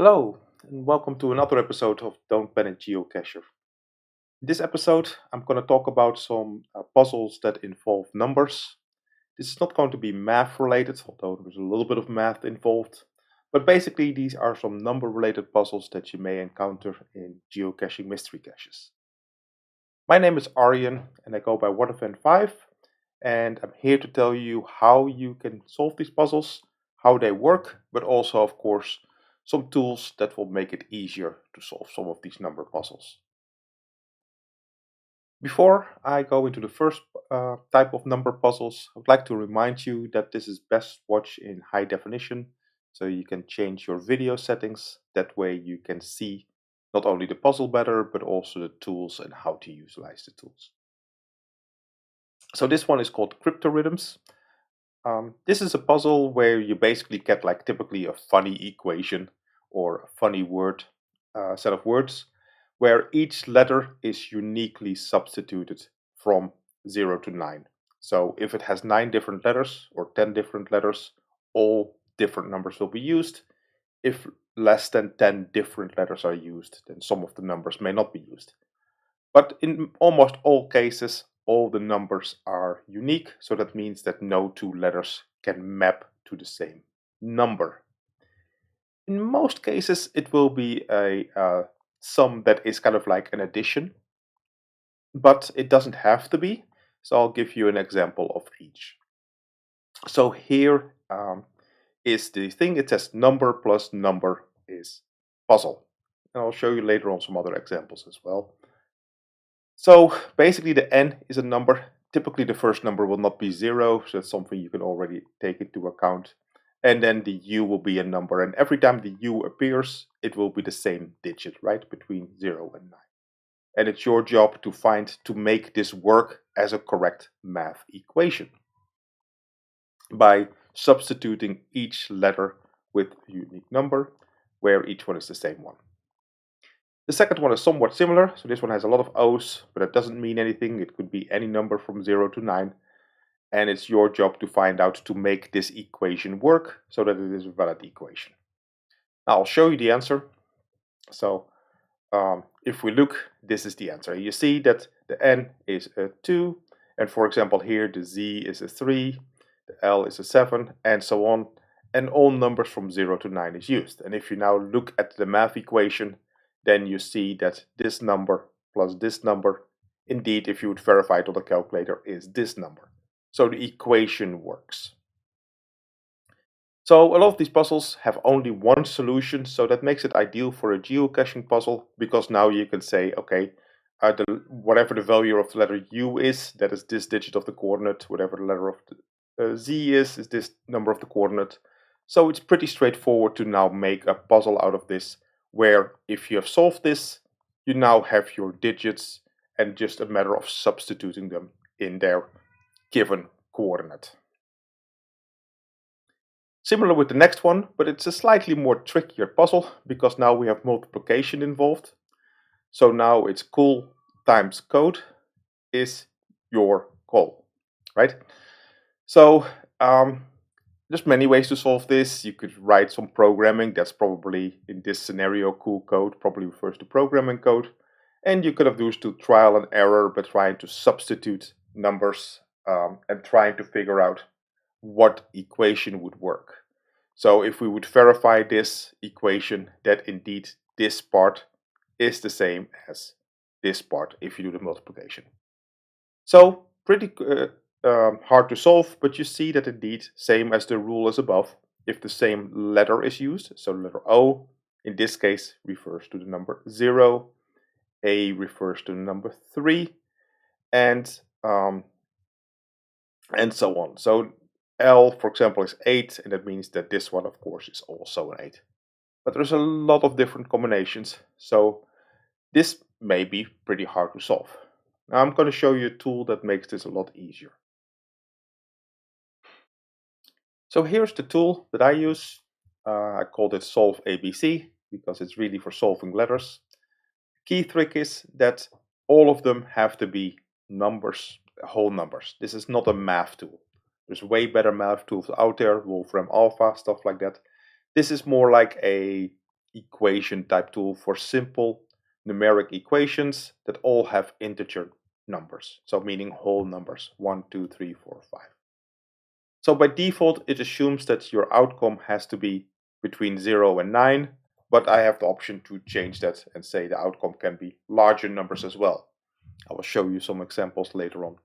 Hello, and welcome to another episode of Don't Panic Geocacher. In this episode, I'm going to talk about some puzzles that involve numbers. This is not going to be math related, although there's a little bit of math involved. But basically, these are some number related puzzles that you may encounter in geocaching mystery caches. My name is Aryan, and I go by OneOfN5, and I'm here to tell you how you can solve these puzzles, how they work, but also, of course, some tools that will make it easier to solve some of these number puzzles. Before I go into the first type of number puzzles, I would like to remind you that this is best watched in high definition, so you can change your video settings. That way you can see not only the puzzle better, but also the tools and how to utilize the tools. So this one is called Cryptarithms. This is a puzzle where you basically get like typically a funny equation or a funny word set of words where each letter is uniquely substituted from 0 to 9. So if it has 9 different letters or 10 different letters, all different numbers will be used. If less than 10 different letters are used, then some of the numbers may not be used. But in almost all cases, all the numbers are unique, so that means that no two letters can map to the same number. In most cases, it will be a sum that is kind of like an addition, but it doesn't have to be. So I'll give you an example of each. So here is the thing. It says number plus number is puzzle. And I'll show you later on some other examples as well. So basically the n is a number. Typically the first number will not be 0, so that's something you can already take into account. And then the u will be a number, and every time the u appears, it will be the same digit, right, between 0 and 9. And it's your job to make this work as a correct math equation by substituting each letter with a unique number, where each one is the same one. The second one is somewhat similar, so this one has a lot of O's, but it doesn't mean anything. It could be any number from 0 to 9, and it's your job to find out to make this equation work so that it is a valid equation. Now I'll show you the answer. So if we look, this is the answer. You see that the n is a 2, and for example here the z is a 3, the l is a 7, and so on, and all numbers from 0 to 9 is used. And if you now look at the math equation, then you see that this number plus this number, indeed, if you would verify it on the calculator, is this number. So the equation works. So a lot of these puzzles have only one solution, so that makes it ideal for a geocaching puzzle, because now you can say, okay, whatever the value of the letter u is, that is this digit of the coordinate. Whatever the letter of the z is this number of the coordinate. So it's pretty straightforward to now make a puzzle out of this, where if you have solved this, you now have your digits and just a matter of substituting them in their given coordinate. Similar with the next one, but it's a slightly more trickier puzzle because now we have multiplication involved. So now it's cool times code is your call, right? So there's many ways to solve this. You could write some programming. That's probably, in this scenario, cool code probably refers to programming code. And you could have used to trial and error by trying to substitute numbers and trying to figure out what equation would work. So if we would verify this equation, that indeed this part is the same as this part if you do the multiplication. So pretty hard to solve, but you see that indeed, same as the rule as above, if the same letter is used, so letter O in this case refers to the number 0, A refers to the number 3, and so on. So L, for example, is 8, and that means that this one, of course, is also an 8. But there's a lot of different combinations, so this may be pretty hard to solve. Now I'm going to show you a tool that makes this a lot easier. So here's the tool that I use. I called it Solve ABC because it's really for solving letters. Key trick is that all of them have to be numbers, whole numbers. This is not a math tool. There's way better math tools out there, Wolfram Alpha, stuff like that. This is more like a equation type tool for simple numeric equations that all have integer numbers, so meaning whole numbers 1, 2, 3, 4, 5. So by default, it assumes that your outcome has to be between 0 and 9, but I have the option to change that and say the outcome can be larger numbers as well. I will show you some examples later on.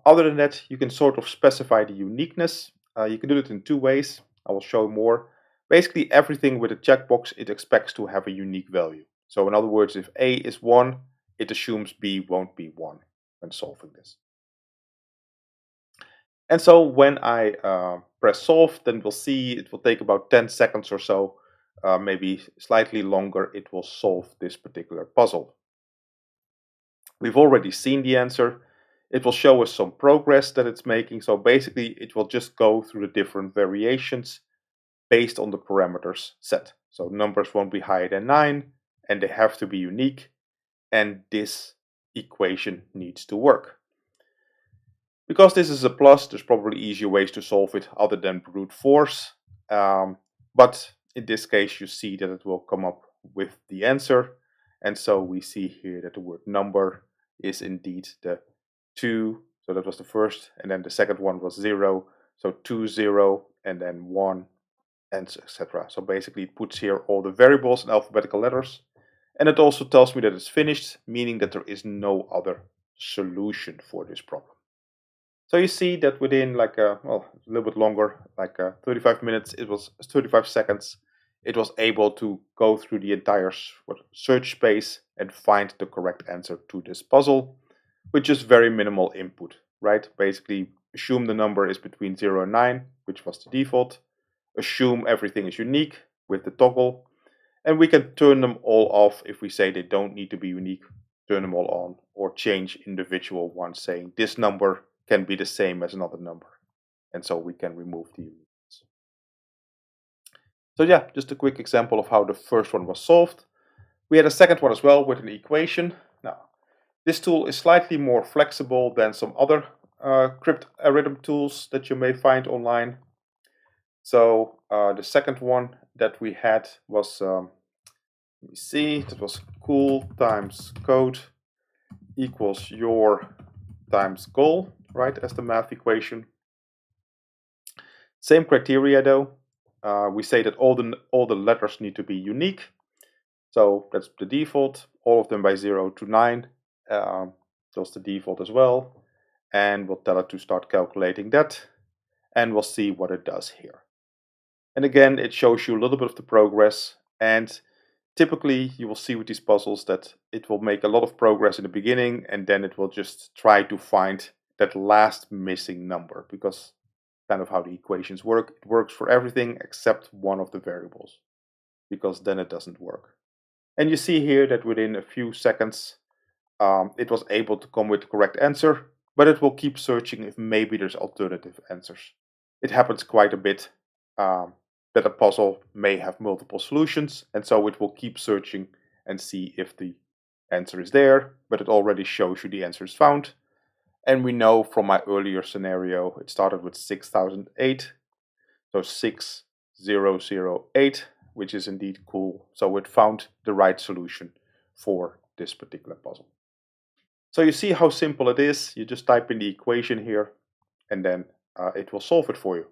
Other than that, you can sort of specify the uniqueness. You can do it in two ways. I will show more. Basically, everything with a checkbox, it expects to have a unique value. So in other words, if A is 1, it assumes B won't be 1 when solving this. And so when I press solve, then we'll see it will take about 10 seconds or so, maybe slightly longer, it will solve this particular puzzle. We've already seen the answer. It will show us some progress that it's making. So basically, it will just go through the different variations based on the parameters set. So numbers won't be higher than 9, and they have to be unique, and this equation needs to work. Because this is a plus, there's probably easier ways to solve it other than brute force. But in this case, you see that it will come up with the answer. And so we see here that the word number is indeed the 2. So that was the first. And then the second one was 0. So 2, 0, and then 1, and etc. So basically it puts here all the variables in alphabetical letters. And it also tells me that it's finished, meaning that there is no other solution for this problem. So you see that within like a little bit longer, like 35 minutes, it was 35 seconds, it was able to go through the entire search space and find the correct answer to this puzzle, with just very minimal input, right? Basically, assume the number is between 0 and 9, which was the default. Assume everything is unique with the toggle, and we can turn them all off if we say they don't need to be unique, turn them all on, or change individual ones saying this number can be the same as another number. And so we can remove the uniqueness. So yeah, just a quick example of how the first one was solved. We had a second one as well with an equation. Now, this tool is slightly more flexible than some other Cryptarithm tools that you may find online. So the second one that we had was, let me see, that was cool times code equals your times goal, right, as the math equation. Same criteria though. We say that all the letters need to be unique. So that's the default, all of them by 0 to 9. That's the default as well. And we'll tell it to start calculating that. And we'll see what it does here. And again, it shows you a little bit of the progress. And typically, you will see with these puzzles that it will make a lot of progress in the beginning, and then it will just try to find that last missing number, because kind of how the equations work. It works for everything except one of the variables, because then it doesn't work. And you see here that within a few seconds, it was able to come with the correct answer, but it will keep searching if maybe there's alternative answers. It happens quite a bit that a puzzle may have multiple solutions, and so it will keep searching and see if the answer is there, but it already shows you the answer is found. And we know from my earlier scenario, it started with 6008, so 6008, which is indeed cool. So it found the right solution for this particular puzzle. So you see how simple it is. You just type in the equation here, and then it will solve it for you.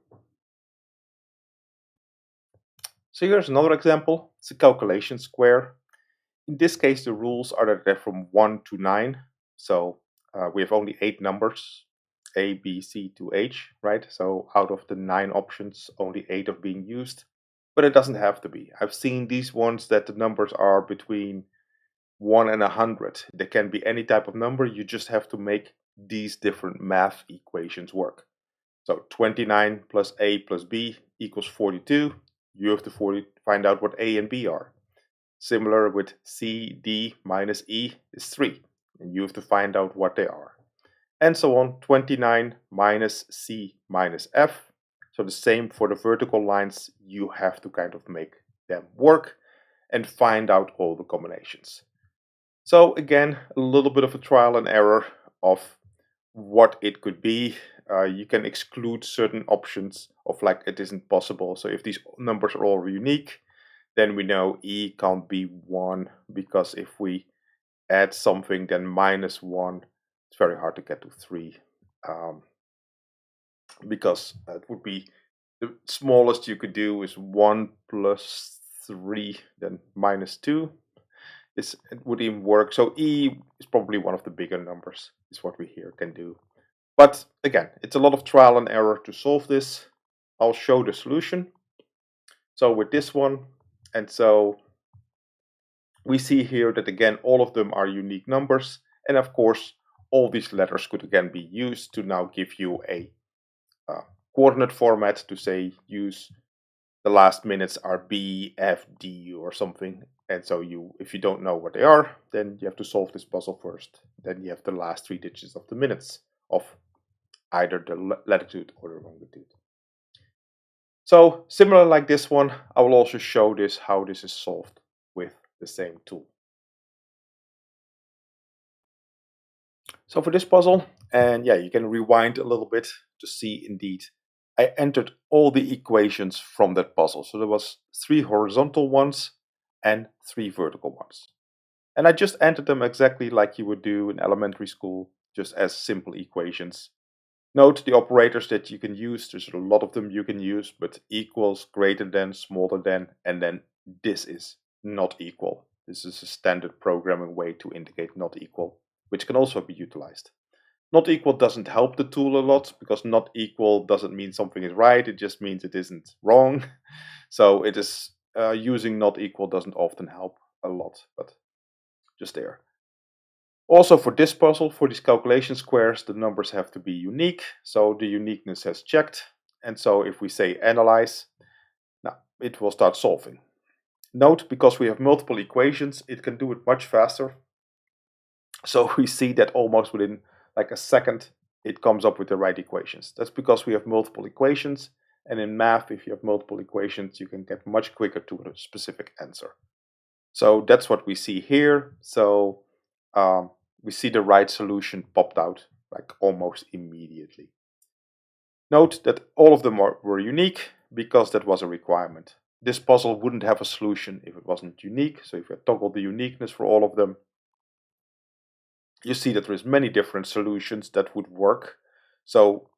So here's another example. It's a calculation square. In this case, the rules are that they're from 1 to 9. So we have only 8 numbers, A, B, C to H, right? So out of the 9 options, only 8 are being used. But it doesn't have to be. I've seen these ones that the numbers are between 1 and 100. They can be any type of number. You just have to make these different math equations work. So 29 plus A plus B equals 42. You have to find out what A and B are. Similar with C, D minus E is 3. And you have to find out what they are. And so on, 29 minus C minus F. So the same for the vertical lines, you have to kind of make them work and find out all the combinations. So again, a little bit of a trial and error of what it could be. You can exclude certain options of like it isn't possible. So if these numbers are all unique, then we know E can't be 1, because if we add something then minus 1, it's very hard to get to 3, because it would be the smallest you could do is 1 plus 3, then minus 2. It would even work. So E is probably one of the bigger numbers, is what we here can do. But again, it's a lot of trial and error to solve this. I'll show the solution. So with this one, and so we see here that again, all of them are unique numbers. And of course, all these letters could again be used to now give you a coordinate format to say use the last minutes are B, F, D or something. And so if you don't know what they are, then you have to solve this puzzle first. Then you have the last 3 digits of the minutes of either the latitude or the longitude. So similar like this one, I will also show this how this is solved with the same tool. So for this puzzle, and yeah, you can rewind a little bit to see indeed I entered all the equations from that puzzle. So there was 3 horizontal ones and 3 vertical ones. And I just entered them exactly like you would do in elementary school, just as simple equations. Note the operators that you can use. There's a lot of them you can use, but equals, greater than, smaller than, and then this is not equal. This is a standard programming way to indicate not equal, which can also be utilized. Not equal doesn't help the tool a lot, because not equal doesn't mean something is right, it just means it isn't wrong. So it is using not equal doesn't often help a lot, but just there. Also for this puzzle, for these calculation squares, the numbers have to be unique, so the uniqueness has checked. And so if we say analyze, now it will start solving. Note, because we have multiple equations, it can do it much faster. So we see that almost within like a second, it comes up with the right equations. That's because we have multiple equations. And in math, if you have multiple equations, you can get much quicker to a specific answer. So that's what we see here. So we see the right solution popped out like almost immediately. Note that all of them were unique because that was a requirement. This puzzle wouldn't have a solution if it wasn't unique. So if you toggle the uniqueness for all of them, you see that there's many different solutions that would work. So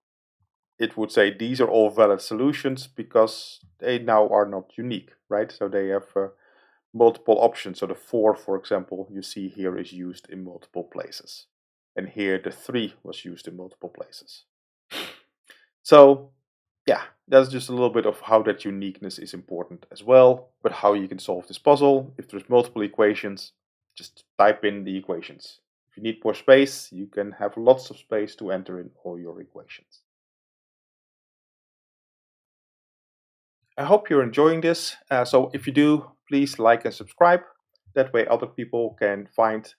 it would say these are all valid solutions because they now are not unique, right? So they have multiple options. So the 4, for example, you see here is used in multiple places. And here the 3 was used in multiple places. So yeah, that's just a little bit of how that uniqueness is important as well, but how you can solve this puzzle. If there's multiple equations, just type in the equations. If you need more space, you can have lots of space to enter in all your equations. I hope you're enjoying this. So if you do, please like and subscribe. That way other people can find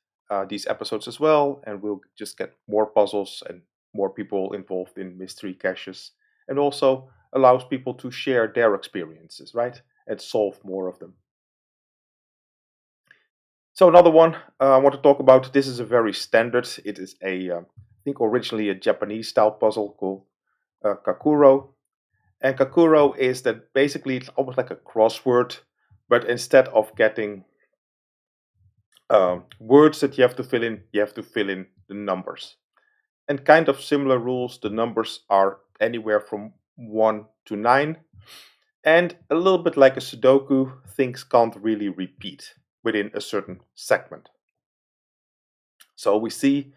these episodes as well, and we'll just get more puzzles and more people involved in mystery caches, and also allows people to share their experiences, right? And solve more of them. So another one I want to talk about, this is a very standard. It is I think originally a Japanese style puzzle called Kakuro. And Kakuro is that basically it's almost like a crossword, but instead of getting words that you have to fill in, you have to fill in the numbers. And kind of similar rules, the numbers are anywhere from 1 to 9. And a little bit like a Sudoku, things can't really repeat within a certain segment. So we see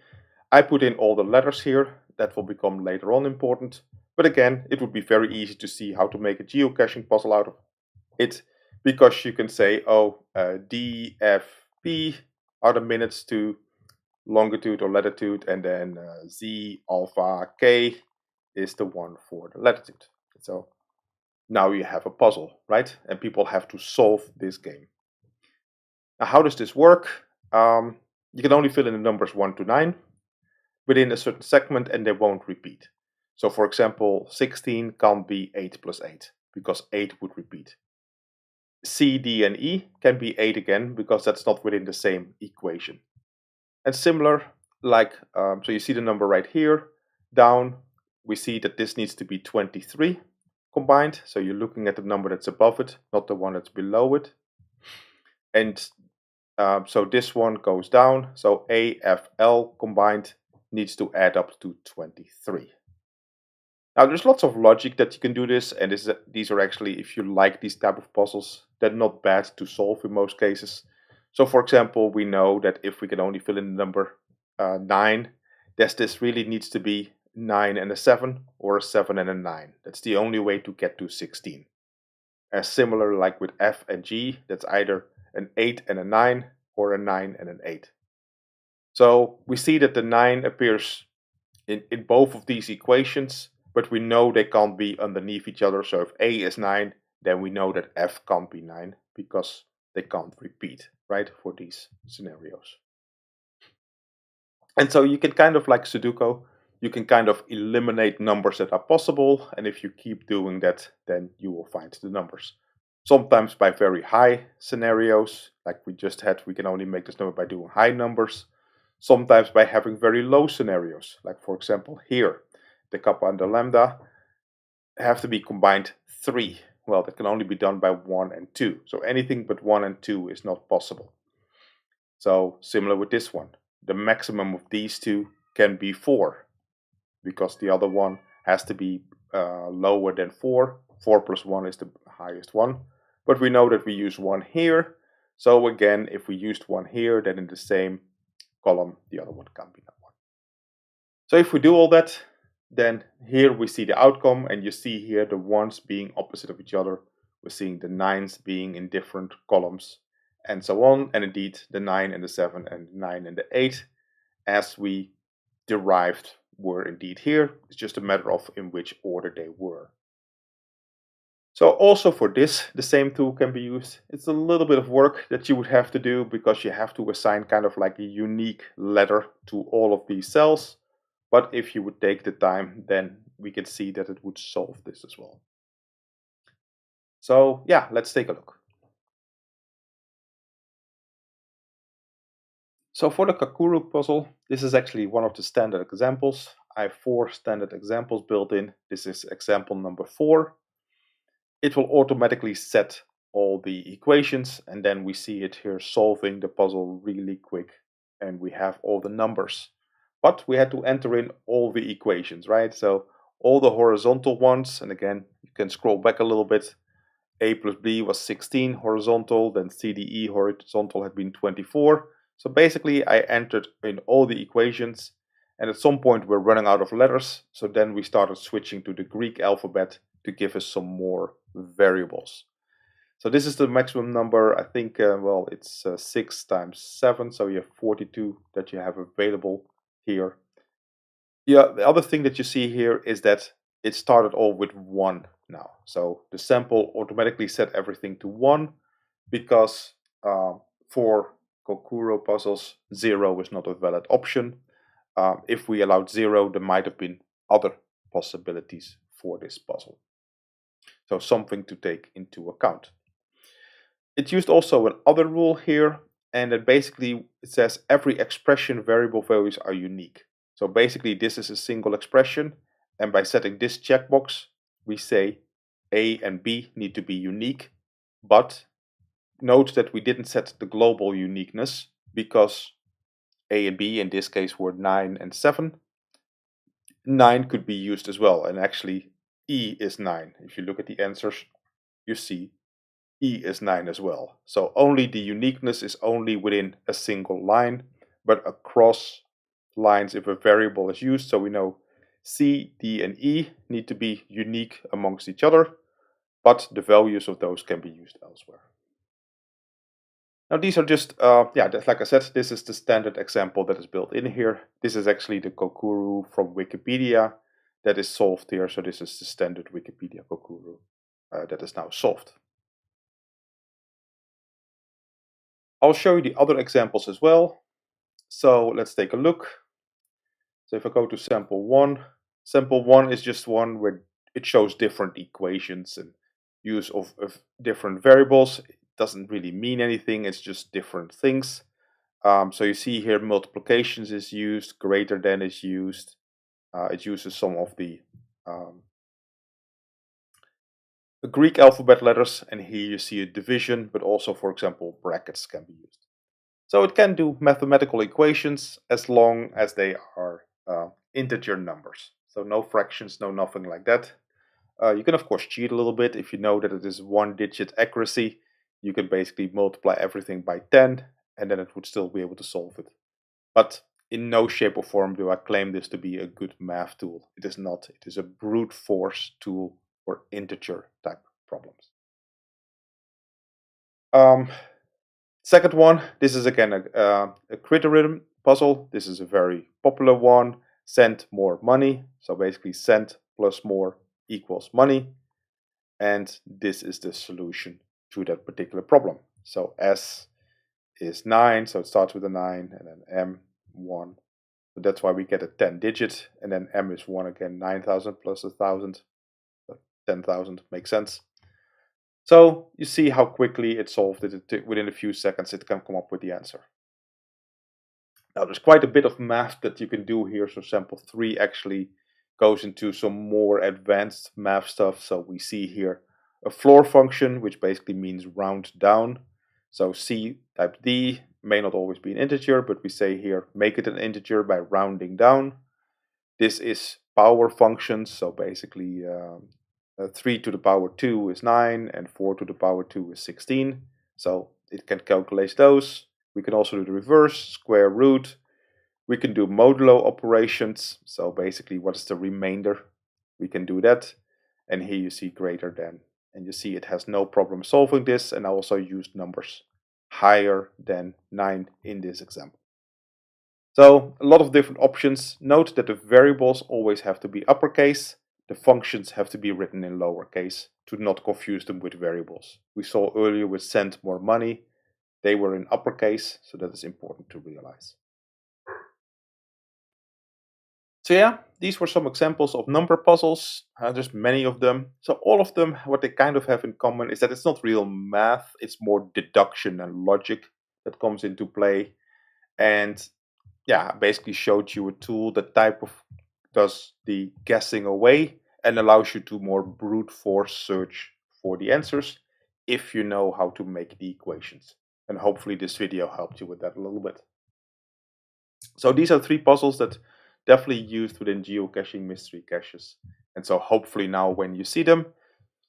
I put in all the letters here. That will become later on important. But again, it would be very easy to see how to make a geocaching puzzle out of it, because you can say, oh, D, F, P are the minutes to longitude or latitude, and then Z, alpha, K is the one for the latitude. So now you have a puzzle, right? And people have to solve this game. Now, how does this work? You can only fill in the numbers 1 to 9 within a certain segment, and they won't repeat. So for example, 16 can't be 8 plus 8, because 8 would repeat. C, D, and E can be 8 again, because that's not within the same equation. And similar, like, so you see the number right here, down, we see that this needs to be 23 combined. So you're looking at the number that's above it, not the one that's below it. And so this one goes down. So AFL combined needs to add up to 23. Now there's lots of logic that you can do this, and these are actually, if you like these type of puzzles, they're not bad to solve in most cases. So for example, we know that if we can only fill in the number 9, this really needs to be 9 and a 7 or a 7 and a 9. That's the only way to get to 16. As similar like with F and G, that's either an 8 and a 9 or a 9 and an 8. So we see that the 9 appears in both of these equations, but we know they can't be underneath each other. So if A is 9, then we know that F can't be 9 because they can't repeat, right, for these scenarios. And so you can kind of like Sudoku, you can kind of eliminate numbers that are possible. And if you keep doing that, then you will find the numbers. Sometimes by very high scenarios, like we just had, we can only make this number by doing high numbers. Sometimes by having very low scenarios, like for example here, the kappa and the lambda have to be combined 3. Well, that can only be done by 1 and 2. So anything but 1 and 2 is not possible. So similar with this one, the maximum of these two can be 4, because the other one has to be lower than 4. 4 plus 1 is the highest one. But we know that we use 1 here. So again, if we used 1 here, then in the same column, the other one can't be that one. So if we do all that, then here we see the outcome, and you see here the ones being opposite of each other. We're seeing the 9s being in different columns, and so on. And indeed, the 9 and the 7 and the 9 and the 8, as we derived, were indeed here. It's just a matter of in which order they were. So also for this, the same tool can be used. It's a little bit of work that you would have to do, because you have to assign kind of like a unique letter to all of these cells. But if you would take the time, then we can see that it would solve this as well. So yeah, let's take a look. So for the Kakuro puzzle, this is actually one of the standard examples. I have 4 standard examples built in. This is example number 4. It will automatically set all the equations, and then we see it here solving the puzzle really quick, and we have all the numbers. But we had to enter in all the equations, right? So all the horizontal ones, and again, you can scroll back a little bit. A plus B was 16 horizontal, then CDE horizontal had been 24. So basically I entered in all the equations, and at some point we're running out of letters, so then we started switching to the Greek alphabet to give us some more variables. So this is the maximum number. I think, well, it's 6 times 7, so you have 42 that you have available here. Yeah, the other thing that you see here is that it started all with 1 now. So the sample automatically set everything to 1, because for Kakuro puzzles, 0 is not a valid option. If we allowed 0, there might have been other possibilities for this puzzle. So something to take into account. It used also an other rule here, and that basically it says every expression variable values are unique. So basically this is a single expression, and by setting this checkbox, we say A and B need to be unique, but note that we didn't set the global uniqueness, because A and B in this case were 9 and 7. 9 could be used as well, and actually E is 9. If you look at the answers, you see E is 9 as well. So only the uniqueness is only within a single line, but across lines if a variable is used. So we know C, D, and E need to be unique amongst each other, but the values of those can be used elsewhere. Now these are just, like I said, this is the standard example that is built in here. This is actually the Kakuro from Wikipedia that is solved here. So this is the standard Wikipedia Kakuro that is now solved. I'll show you the other examples as well. So let's take a look. So if I go to sample 1 is just one where it shows different equations and use of different variables. It doesn't really mean anything, it's just different things. So you see here multiplications is used, greater than is used. It uses some of the Greek alphabet letters, and here you see a division, but also, for example, brackets can be used. So it can do mathematical equations as long as they are integer numbers. So no fractions, no nothing like that. You can of course cheat a little bit. If you know that it is 1-digit accuracy, you can basically multiply everything by 10 and then it would still be able to solve it. But in no shape or form do I claim this to be a good math tool. It is not. It is a brute force tool for integer type problems. Second one, this is again a Cryptarithm puzzle. This is a very popular one. Send more money. So basically send plus more equals money. And this is the solution to that particular problem. So S is 9, so it starts with a 9, and then M, 1. So that's why we get a 10 digit, and then M is 1 again, 9,000 plus 1,000, 10,000, makes sense. So you see how quickly it solved it. Within a few seconds it can come up with the answer. Now there's quite a bit of math that you can do here, so sample 3 actually goes into some more advanced math stuff. So we see here a floor function, which basically means round down. So C type D may not always be an integer, but we say here make it an integer by rounding down. This is power functions, so basically 3 to the power 2 is 9 and 4 to the power 2 is 16. So it can calculate those. We can also do the reverse, square root. We can do modulo operations. So basically, what is the remainder? We can do that. And here you see greater than. And you see it has no problem solving this. And I also used numbers higher than 9 in this example. So a lot of different options. Note that the variables always have to be uppercase. The functions have to be written in lowercase to not confuse them with variables. We saw earlier with send more money. They were in uppercase, so that is important to realize. So yeah, these were some examples of number puzzles. There's many of them. So all of them, what they kind of have in common is that it's not real math. It's more deduction and logic that comes into play. And yeah, I basically showed you a tool that does the guessing away and allows you to more brute force search for the answers if you know how to make the equations. And hopefully this video helped you with that a little bit. So these are 3 puzzles that definitely used within geocaching mystery caches. And so hopefully now when you see them,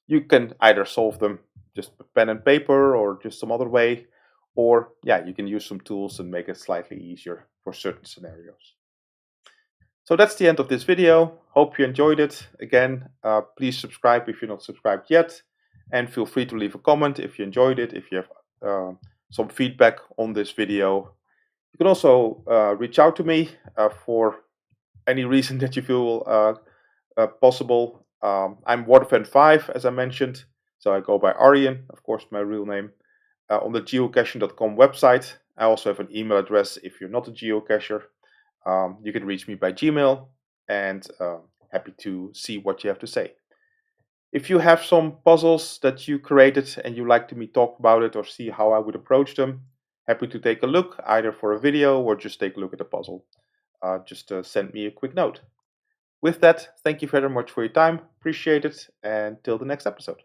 you can either solve them just with pen and paper or just some other way, or yeah, you can use some tools and make it slightly easier for certain scenarios. So that's the end of this video. Hope you enjoyed it. Again, please subscribe if you're not subscribed yet, and feel free to leave a comment if you enjoyed it, if you have some feedback on this video. You can also reach out to me for any reason that you feel possible. I'm Waterfan5, as I mentioned, so I go by Arjen, of course, my real name, on the geocaching.com website. I also have an email address if you're not a geocacher. You can reach me by Gmail, and happy to see what you have to say. If you have some puzzles that you created and you like me talk about it or see how I would approach them, happy to take a look, either for a video or just take a look at the puzzle. Just send me a quick note. With that, thank you very much for your time. Appreciate it, and till the next episode.